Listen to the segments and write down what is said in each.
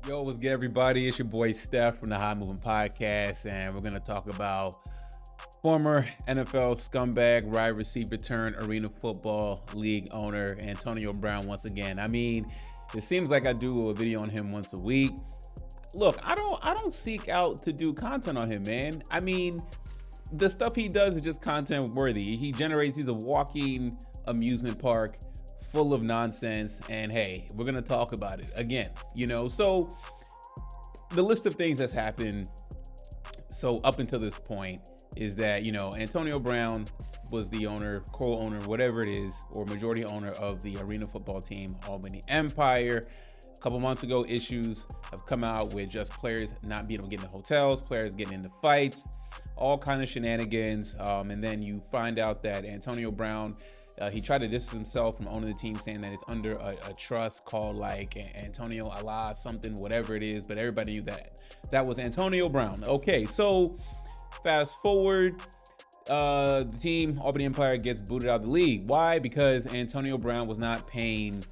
Yo, what's good, everybody? It's your boy Steph from the High Moving Podcast, and we're going to talk about former NFL scumbag, wide receiver turned Arena Football League owner Antonio Brown once again. I mean, it seems like I do a video on him once a week. Look, I don't seek out to do content on him, man. I mean, the stuff he does is just content worthy. He's a walking amusement park full of nonsense, and hey, we're gonna talk about it again. So the list of things that's happened so up until this point is that Antonio Brown was the owner, co-owner, whatever it is, or majority owner of the arena football team Albany Empire. A couple months ago, issues have come out with just players not being able to get into hotels, players getting into fights, all kinds of shenanigans, and then you find out that Antonio Brown, he tried to distance himself from owning the team, saying that it's under a trust called like Antonio Allah something, whatever it is, but everybody knew that was Antonio Brown. Okay, so fast forward, the team Albany Empire gets booted out of the league. Why? Because Antonio Brown was not paying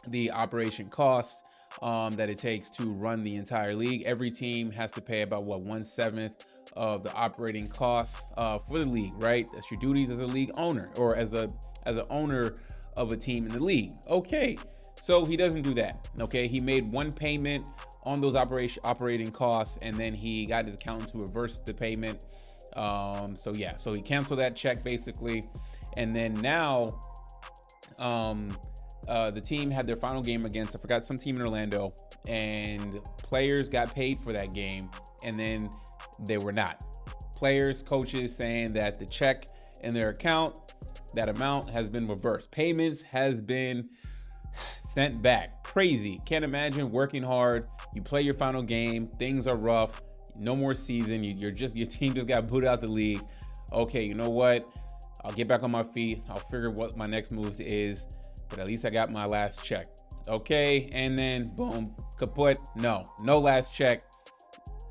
the operation costs that it takes to run the entire league. Every team has to pay about 1/7 of the operating costs for the league, right? That's your duties as a league owner, or as an owner of a team in the league. Okay, so he doesn't do that. Okay, he made one payment on those operating costs, and then he got his accountant to reverse the payment. So he canceled that check basically, and then now the team had their final game against, I forgot, some team in Orlando, and players got paid for that game, and then they were not. Players, coaches saying that the check in their account, that amount has been reversed. Payments has been sent back. Crazy. Can't imagine working hard. You play your final game. Things are rough. No more season. Your team just got booted out the league. Okay, you know what? I'll get back on my feet. I'll figure what my next move is. But at least I got my last check. Okay, and then boom, kaput. No last check.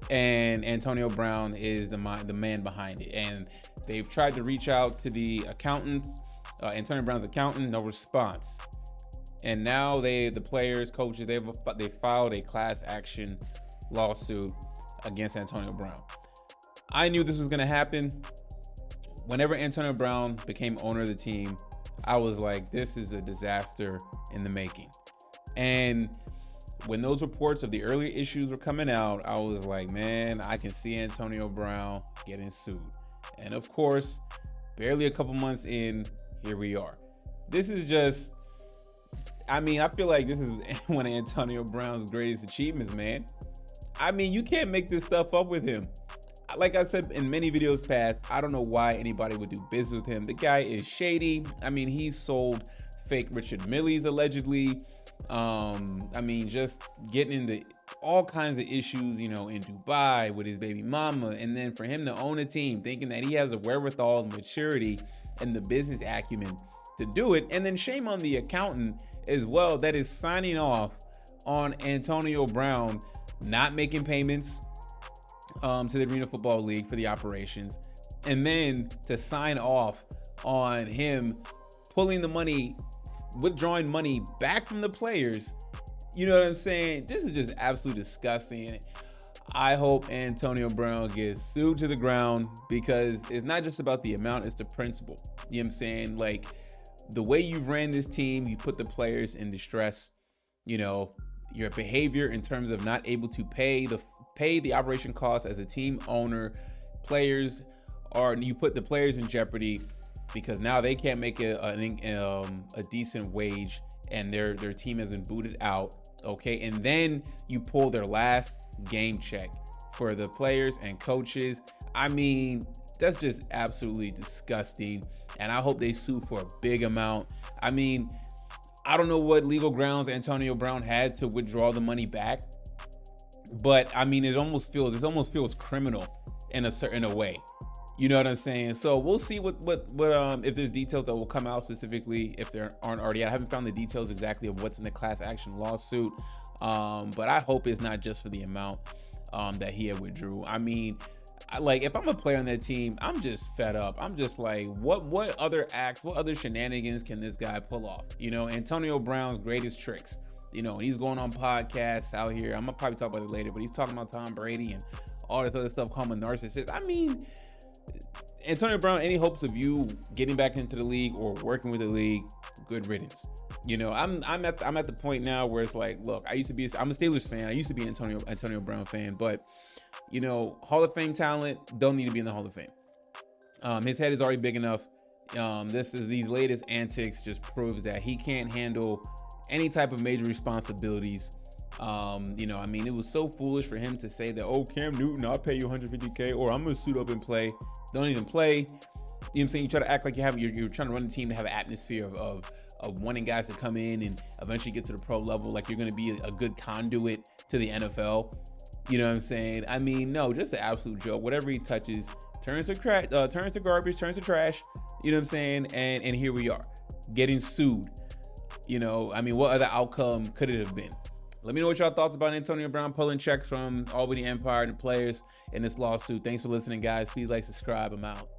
And Antonio Brown is the man behind it. And they've tried to reach out to the accountants, Antonio Brown's accountant, no response. And now the players, coaches, they filed a class action lawsuit against Antonio Brown. I knew this was going to happen. Whenever Antonio Brown became owner of the team, I was like, this is a disaster in the making. And when those reports of the early issues were coming out, I was like, man, I can see Antonio Brown getting sued. And of course, barely a couple months in, here we are. This is just, I feel like this is one of Antonio Brown's greatest achievements, man. You can't make this stuff up with him. Like I said in many videos past, I don't know why anybody would do business with him. The guy is shady. He sold fake Richard Milles allegedly. Just getting into all kinds of issues, in Dubai with his baby mama. And then for him to own a team, thinking that he has a wherewithal, maturity, and the business acumen to do it. And then shame on the accountant as well that is signing off on Antonio Brown not making payments to the Arena Football League for the operations. And then to sign off on him pulling the money, withdrawing money back from the players. You know what I'm saying? This is just absolutely disgusting. I hope Antonio Brown gets sued to the ground, because it's not just about the amount, it's the principle. You know what I'm saying? Like, the way you've ran this team, you put the players in distress. Your behavior in terms of not able to pay the operation costs as a team owner, you put the players in jeopardy, because now they can't make a decent wage, and their team has been booted out. Okay, and then you pull their last game check for the players and coaches. That's just absolutely disgusting, and I hope they sue for a big amount. I don't know what legal grounds Antonio Brown had to withdraw the money back, but it almost feels criminal in a way. You know what I'm saying? So we'll see what if there's details that will come out specifically, if there aren't already. I haven't found the details exactly of what's in the class action lawsuit, but I hope it's not just for the amount that he had withdrew. If I'm a player on that team, I'm just fed up. I'm just like, what other acts, what other shenanigans can this guy pull off? Antonio Brown's greatest tricks You know, and he's going on podcasts out here. I'm gonna probably talk about it later, but he's talking about Tom Brady and all this other stuff, calling him a narcissist. I mean, Antonio Brown, any hopes of you getting back into the league or working with the league, good riddance. You know, I'm at the point now where it's like, look, I'm a Steelers fan. I used to be an Antonio Brown fan, but you know, Hall of Fame talent don't need to be in the Hall of Fame. His head is already big enough. These latest antics just proves that he can't handle any type of major responsibilities. You know, I mean, it was so foolish for him to say that, oh, Cam Newton, I'll pay you $150K, or I'm gonna suit up and play. Don't even play. You know what I'm saying? You try to act like you're trying to run a team to have an atmosphere of wanting guys to come in and eventually get to the pro level, like you're going to be a good conduit to the NFL. You know what I'm saying? I mean, no, just an absolute joke. Whatever he touches turns to garbage, turns to trash. You know what I'm saying? And here we are, getting sued. You know, I mean, what other outcome could it have been? Let me know what y'all thoughts about Antonio Brown pulling checks from Albany Empire and the players in this lawsuit. Thanks for listening, guys. Please like, subscribe. I'm out.